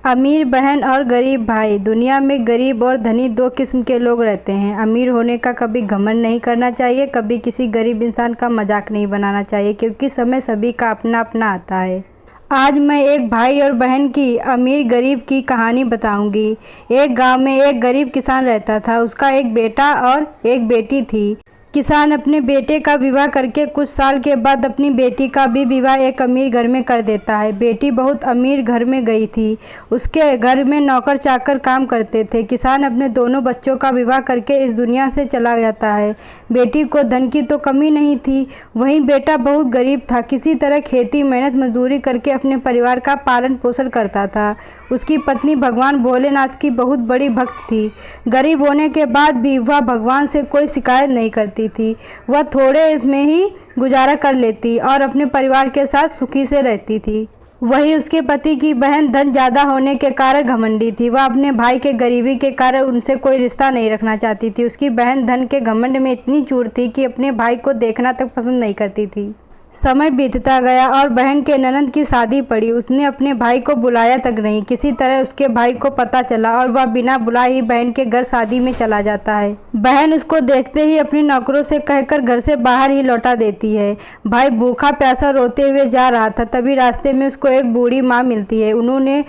अमीर बहन और गरीब भाई। दुनिया में गरीब और धनी दो किस्म के लोग रहते हैं। अमीर होने का कभी घमंड नहीं करना चाहिए, कभी किसी गरीब इंसान का मजाक नहीं बनाना चाहिए, क्योंकि समय सभी का अपना अपना आता है। आज मैं एक भाई और बहन की अमीर गरीब की कहानी बताऊंगी। एक गांव में एक गरीब किसान रहता था। उसका एक बेटा और एक बेटी थी। किसान अपने बेटे का विवाह करके कुछ साल के बाद अपनी बेटी का भी विवाह एक अमीर घर में कर देता है। बेटी बहुत अमीर घर में गई थी। उसके घर में नौकर चाकर काम करते थे। किसान अपने दोनों बच्चों का विवाह करके इस दुनिया से चला जाता है। बेटी को धन की तो कमी नहीं थी, वहीं बेटा बहुत गरीब था। किसी तरह खेती मेहनत मजदूरी करके अपने परिवार का पालन पोषण करता था। उसकी पत्नी भगवान भोलेनाथ की बहुत बड़ी भक्त थी। गरीब होने के बाद भी वह भगवान से कोई शिकायत नहीं करती थी। वह थोड़े में ही गुजारा कर लेती और अपने परिवार के साथ सुखी से रहती थी। वही उसके पति की बहन धन ज़्यादा होने के कारण घमंडी थी। वह अपने भाई के गरीबी के कारण उनसे कोई रिश्ता नहीं रखना चाहती थी। उसकी बहन धन के घमंड में इतनी चूर थी कि अपने भाई को देखना तक पसंद नहीं करती थी। समय बीतता गया और बहन के ननंद की शादी पड़ी। उसने अपने भाई को बुलाया तक नहीं। किसी तरह उसके भाई को पता चला और वह बिना बुलाए ही बहन के घर शादी में चला जाता है। बहन उसको देखते ही अपने नौकरों से कहकर घर से बाहर ही लौटा देती है। भाई भूखा प्यासा रोते हुए जा रहा था, तभी रास्ते में उसको एक बूढ़ी माँ मिलती है। उन्होंने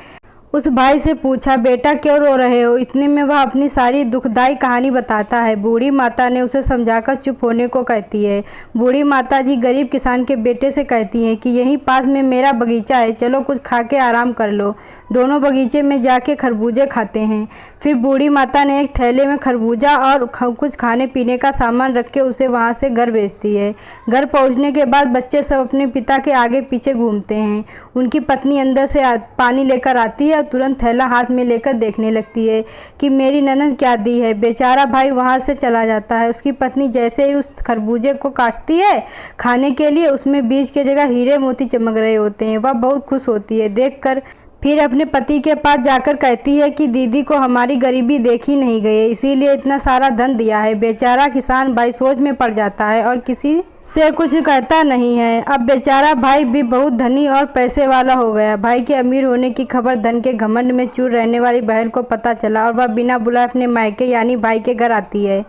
उस भाई से पूछा, बेटा क्यों रो रहे हो? इतने में वह अपनी सारी दुखदाई कहानी बताता है। बूढ़ी माता ने उसे समझाकर चुप होने को कहती है। बूढ़ी माता जी गरीब किसान के बेटे से कहती हैं कि यहीं पास में मेरा बगीचा है, चलो कुछ खा के आराम कर लो। दोनों बगीचे में जाके खरबूजे खाते हैं। फिर बूढ़ी माता ने एक थैले में खरबूजा और कुछ खाने पीने का सामान रख के उसे वहाँ से घर भेजती है। घर पहुँचने के बाद बच्चे सब अपने पिता के आगे पीछे घूमते हैं। उनकी पत्नी अंदर से पानी लेकर आती है, तुरंत थैला हाथ में लेकर देखने लगती है कि मेरी ननद क्या दी है। बेचारा भाई वहां से चला जाता है। उसकी पत्नी जैसे ही उस खरबूजे को काटती है खाने के लिए, उसमें बीज की जगह हीरे मोती चमक रहे होते हैं। वह बहुत खुश होती है देखकर। फिर अपने पति के पास जाकर कहती है कि दीदी को हमारी गरीबी देखी नहीं गई, इसीलिए इतना सारा धन दिया है। बेचारा किसान भाई सोच में पड़ जाता है और किसी से कुछ कहता नहीं है। अब बेचारा भाई भी बहुत धनी और पैसे वाला हो गया। भाई के अमीर होने की खबर धन के घमंड में चूर रहने वाली बहन को पता चला और वह बिना बुलाए अपने मायके यानी भाई के घर आती है।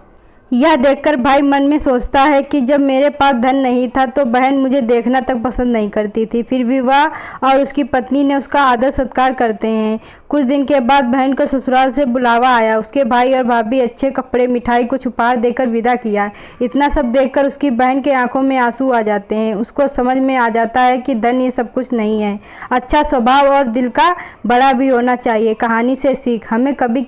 यह देखकर भाई मन में सोचता है कि जब मेरे पास धन नहीं था तो बहन मुझे देखना तक पसंद नहीं करती थी, फिर भी वह और उसकी पत्नी ने उसका आदर सत्कार करते हैं। कुछ दिन के बाद बहन को ससुराल से बुलावा आया। उसके भाई और भाभी अच्छे कपड़े मिठाई कुछ उपहार देकर विदा किया। इतना सब देखकर उसकी बहन के आंखों में आंसू आ जाते हैं। उसको समझ में आ जाता है कि धन ये सब कुछ नहीं है, अच्छा स्वभाव और दिल का बड़ा भी होना चाहिए। कहानी से सीख, हमें कभी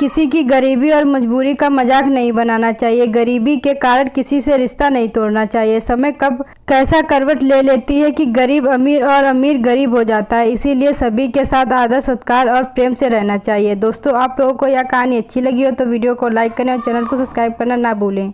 किसी की गरीबी और मजबूरी का मजाक नहीं बनाना चाहिए। गरीबी के कारण किसी से रिश्ता नहीं तोड़ना चाहिए। समय कब कैसा करवट ले लेती है कि गरीब अमीर और अमीर गरीब हो जाता है। इसीलिए सभी के साथ आदर सत्कार और प्रेम से रहना चाहिए। दोस्तों, आप लोगों को यह कहानी अच्छी लगी हो तो वीडियो को लाइक करें और चैनल को सब्सक्राइब करना ना भूलें।